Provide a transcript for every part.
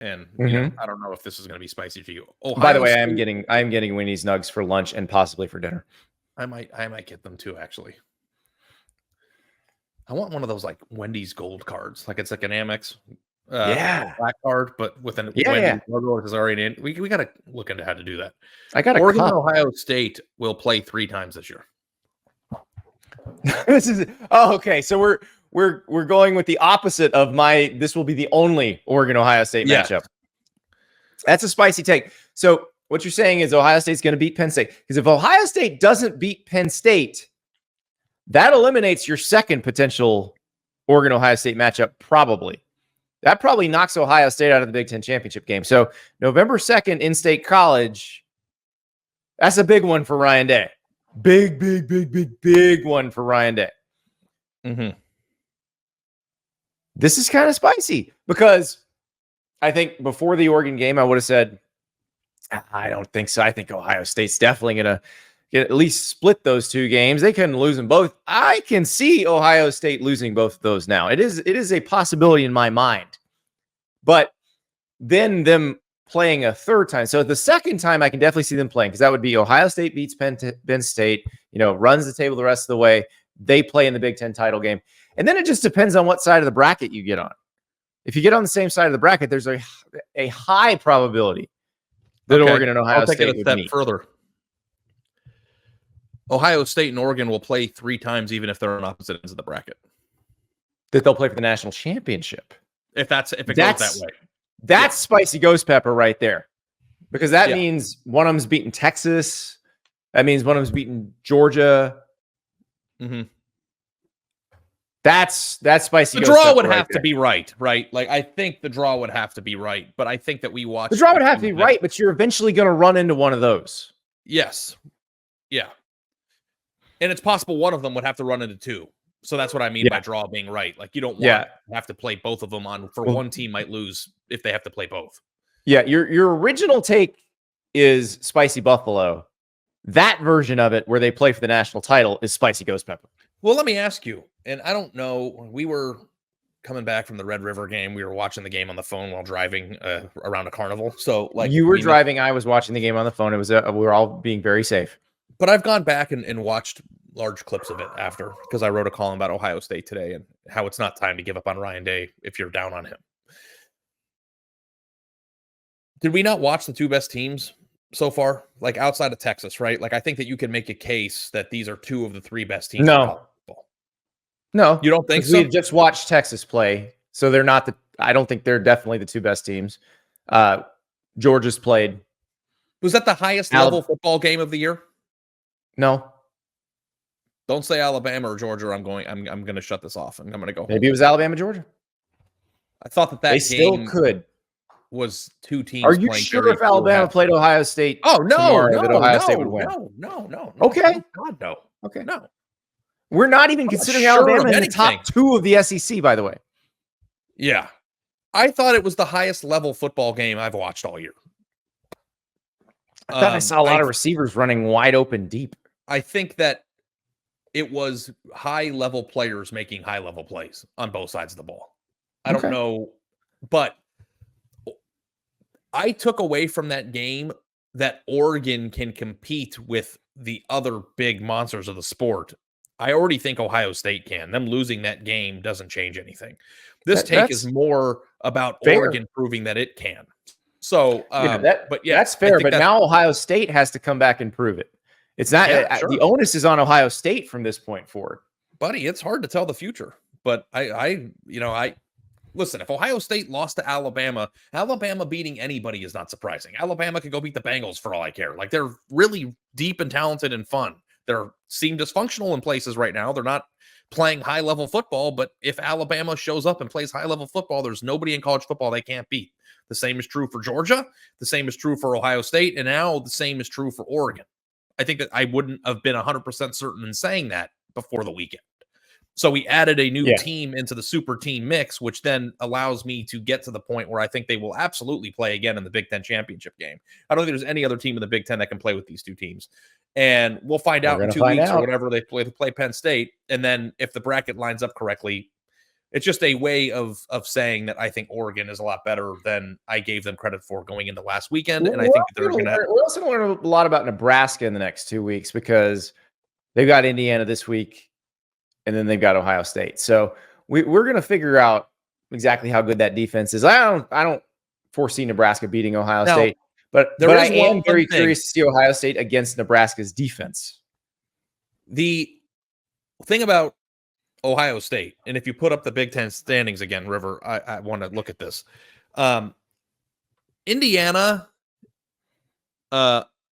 And Mhm. I don't know if this is going to be spicy for you. By the way, I am getting Winnie's Nugs for lunch and possibly for dinner. I might get them too, actually. I want one of those like Wendy's gold cards. Like it's like an Amex black card, but with an Wendy's logo is already in. We got to look into how to do that. I got Oregon and Ohio State will play 3 times this year. Okay. So we're going with the opposite of this will be the only Oregon Ohio State matchup. That's a spicy take. So what you're saying is Ohio State's going to beat Penn State, because if Ohio State doesn't beat Penn State, that eliminates your second potential Oregon Ohio State matchup. That probably knocks Ohio State out of the Big Ten championship game. So November 2nd, in-state college. That's a big one for Ryan Day. Big one for Ryan Day. Mm-hmm. This is kind of spicy, because I think before the Oregon game, I would have said, I don't think so. I think Ohio State's definitely going to at least split those 2 games. They couldn't lose them both. I can see Ohio State losing both of those now. It is a possibility in my mind. But then them playing a third time. So the second time, I can definitely see them playing, because that would be Ohio State beats Penn State, runs the table the rest of the way. They play in the Big Ten title game. And then it just depends on what side of the bracket you get on. If you get on the same side of the bracket, there's a high probability that Oregon and Ohio State would meet. I'll take it a step further. Ohio State and Oregon will play 3 times, even if they're on opposite ends of the bracket. That they'll play for the national championship. If it goes that way. That's spicy ghost pepper right there. Because that means one of them's beating Texas. That means one of them's beating Georgia. Mm-hmm. That's spicy. The draw would have to be right? Like, I think the draw would have to be right, but I think that we watch. The draw would have to be right, but you're eventually going to run into one of those. Yes. Yeah. And it's possible one of them would have to run into 2. So that's what I mean by draw being right. Like, you don't want to have to play both of them one team might lose if they have to play both. Yeah. Your original take is Spicy Buffalo. That version of it, where they play for the national title, is Spicy Ghost Pepper. Well, let me ask you, and I don't know, we were coming back from the Red River game. We were watching the game on the phone while driving around a carnival. So, like, you were driving, I was watching the game on the phone. It was we were all being very safe. But I've gone back and watched large clips of it after, because I wrote a column about Ohio State today and how it's not time to give up on Ryan Day if you're down on him. Did we not watch the 2 best teams so far? Like, outside of Texas, right? Like, I think that you can make a case that these are 2 of the 3 best teams. No, you don't think so? We just watched Texas play, so they're not I don't think they're definitely the 2 best teams. Georgia's played. Was that the highest level football game of the year? No. Don't say Alabama or Georgia. I'm going to shut this off, and I'm going to go. Maybe it was Alabama, Georgia. I thought that they game still could. Was 2 teams. Are you sure if Alabama played Ohio State? Oh no, that Ohio State would win. No. Okay. God, no. Okay. No. We're not even considering Alabama in the top 2 of the SEC, by the way. Yeah. I thought it was the highest level football game I've watched all year. I thought I saw a lot of receivers running wide open deep. I think that it was high level players making high level plays on both sides of the ball. I don't know, but I took away from that game that Oregon can compete with the other big monsters of the sport. I already think Ohio State can. Them losing that game doesn't change anything. This take is more about Oregon proving that it can. So, that's fair. But now Ohio State has to come back and prove it. It's not the onus is on Ohio State from this point forward. Buddy, it's hard to tell the future. But I listen, if Ohio State lost to Alabama beating anybody is not surprising. Alabama could go beat the Bengals for all I care. Like, they're really deep and talented and fun. They're seem dysfunctional in places right now. They're not playing high-level football, but if Alabama shows up and plays high-level football, there's nobody in college football they can't beat. The same is true for Georgia. The same is true for Ohio State. And now the same is true for Oregon. I think that I wouldn't have been 100% certain in saying that before the weekend. So we added a new team into the super team mix, which then allows me to get to the point where I think they will absolutely play again in the Big Ten championship game. I don't think there's any other team in the Big Ten that can play with these 2 teams. And we'll find out in 2 weeks or whatever they play Penn State. And then if the bracket lines up correctly, It's just a way of saying that I think Oregon is a lot better than I gave them credit for going into last weekend, and I think that they're going to. We're also going to learn a lot about Nebraska in the next 2 weeks because they've got Indiana this week, and then they've got Ohio State. So we're going to figure out exactly how good that defense is. I don't foresee Nebraska beating Ohio State, but I am very curious to see Ohio State against Nebraska's defense. The thing about Ohio State, and if you put up the Big Ten standings again, River, I want to look at this. Indiana,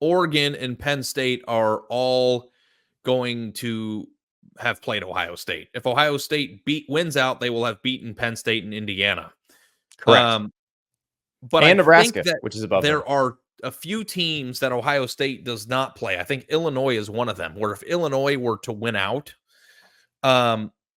Oregon, and Penn State are all going to have played Ohio State. If Ohio State wins out, they will have beaten Penn State and Indiana. Correct. But and Nebraska, which is above there them. are a few teams that Ohio State does not play. I think Illinois is one of them, where if Illinois were to win out,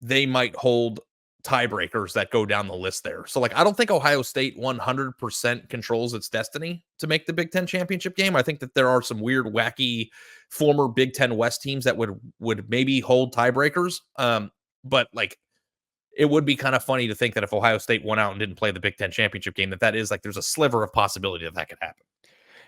they might hold tiebreakers that go down the list there. So, like, I don't think Ohio State 100% controls its destiny to make the Big Ten championship game. I think that there are some weird, wacky former Big Ten West teams that would maybe hold tiebreakers. But like, it would be kind of funny to think that if Ohio State went out and didn't play the Big Ten championship game, that is like, there's a sliver of possibility that could happen.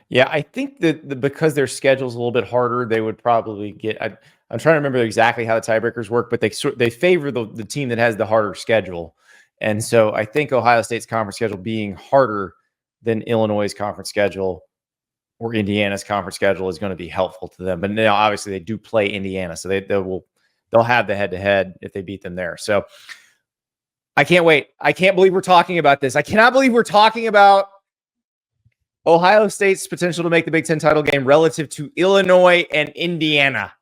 Yeah, I think that because their schedule's a little bit harder, they would probably get. I'm trying to remember exactly how the tiebreakers work, but they favor the team that has the harder schedule, and so I think Ohio State's conference schedule being harder than Illinois' conference schedule or Indiana's conference schedule is going to be helpful to them. But now, obviously, they do play Indiana, so they'll have the head-to-head if they beat them there. So I can't wait. I can't believe we're talking about this. I cannot believe we're talking about Ohio State's potential to make the Big Ten title game relative to Illinois and Indiana.